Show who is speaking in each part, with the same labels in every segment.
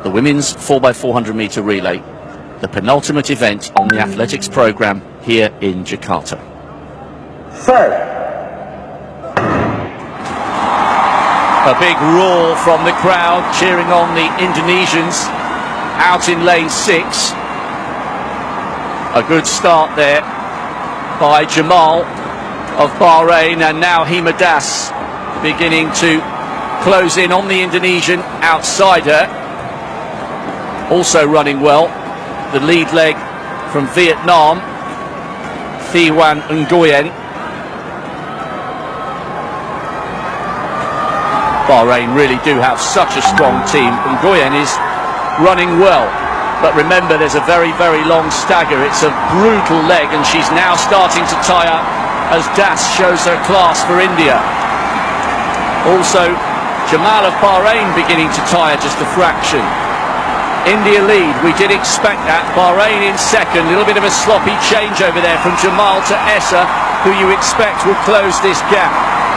Speaker 1: the women's 4x400 meter relay, the penultimate event on the athletics program here in Jakarta. A big roar from the crowd cheering on the Indonesians out in lane 6. A good start there by Jamal of Bahrain, and now Hima Das beginning to close in on the Indonesian outside her. Also running well, the lead leg from Vietnam, Thi Van Nguyen. Bahrain really do have such a strong team. Nguyen is running well, but remember there's a very, very long stagger. It's a brutal leg, and she's now starting to tie up as Das shows her class for India. Also, Jamal of Bahrain beginning to tire just a fraction. India lead, we did expect that. Bahrain in second, a little bit of a sloppy change over there from Jamal to Essa, who you expect will close this gap.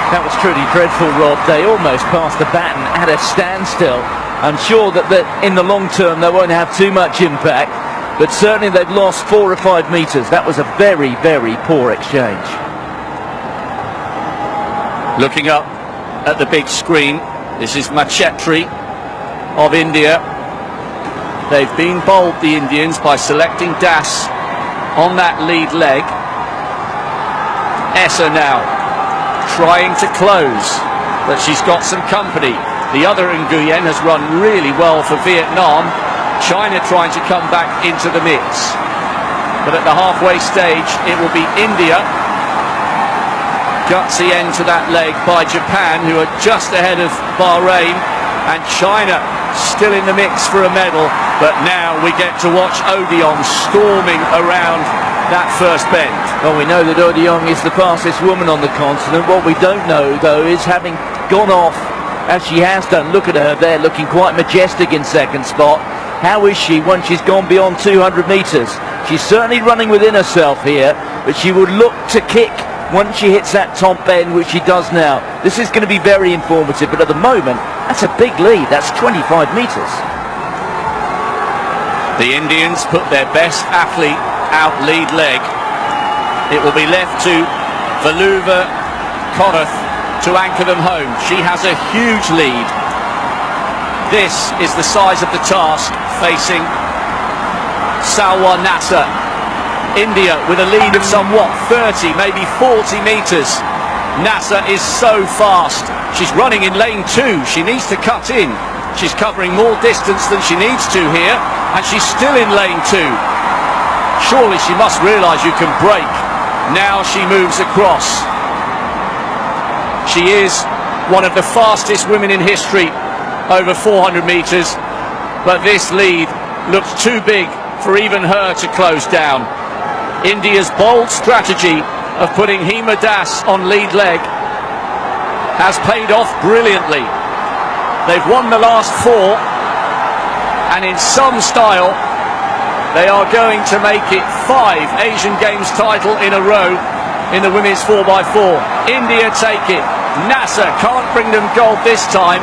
Speaker 2: That was truly dreadful, Rob. They almost passed the baton at a standstill. I'm sure that in the long term they won't have too much impact, but certainly they've lost 4 or 5 metres. That was a very, very poor exchange.
Speaker 1: Looking up at the big screen, this is Machetri of India. They've been bowled, the Indians, by selecting Das on that lead leg. Essa now trying to close, but she's got some company. The other Nguyen has run really well for Vietnam. China trying to come back into the mix. But at the halfway stage, it will be India. Gutsy end to that leg by Japan, who are just ahead of Bahrain, and China still in the mix for a medal. But now we get to watch Odion storming around that first bend.
Speaker 2: Well, we know that Odion is the fastest woman on the continent. What we don't know, though, is having gone off as she has done. Look at her there, looking quite majestic in second spot. How is she once she's gone beyond 200 metres? She's certainly running within herself here, but she would look to kick once she hits that top bend, which she does now. This is going to be very informative, but at the moment, that's a big lead. That's 25 metres.
Speaker 1: The Indians put their best athlete out lead leg. It will be left to Valuva Konath to anchor them home. She has a huge lead. This is the size of the task facing Salwa Nasser. India with a lead of somewhat 30, maybe 40 metres. Nasser is so fast. She's running in lane 2. She needs to cut in. She's covering more distance than she needs to here, and she's still in lane 2. Surely she must realise you can brake. Now she moves across. She is one of the fastest women in history over 400 metres, but this lead looks too big for even her to close down. India's bold strategy of putting Hima Das on lead leg has paid off brilliantly. They've won the last 4, and in some style they are going to make it 5 Asian Games title in a row in the women's 4x4. India take it. Nasser can't bring them gold this time.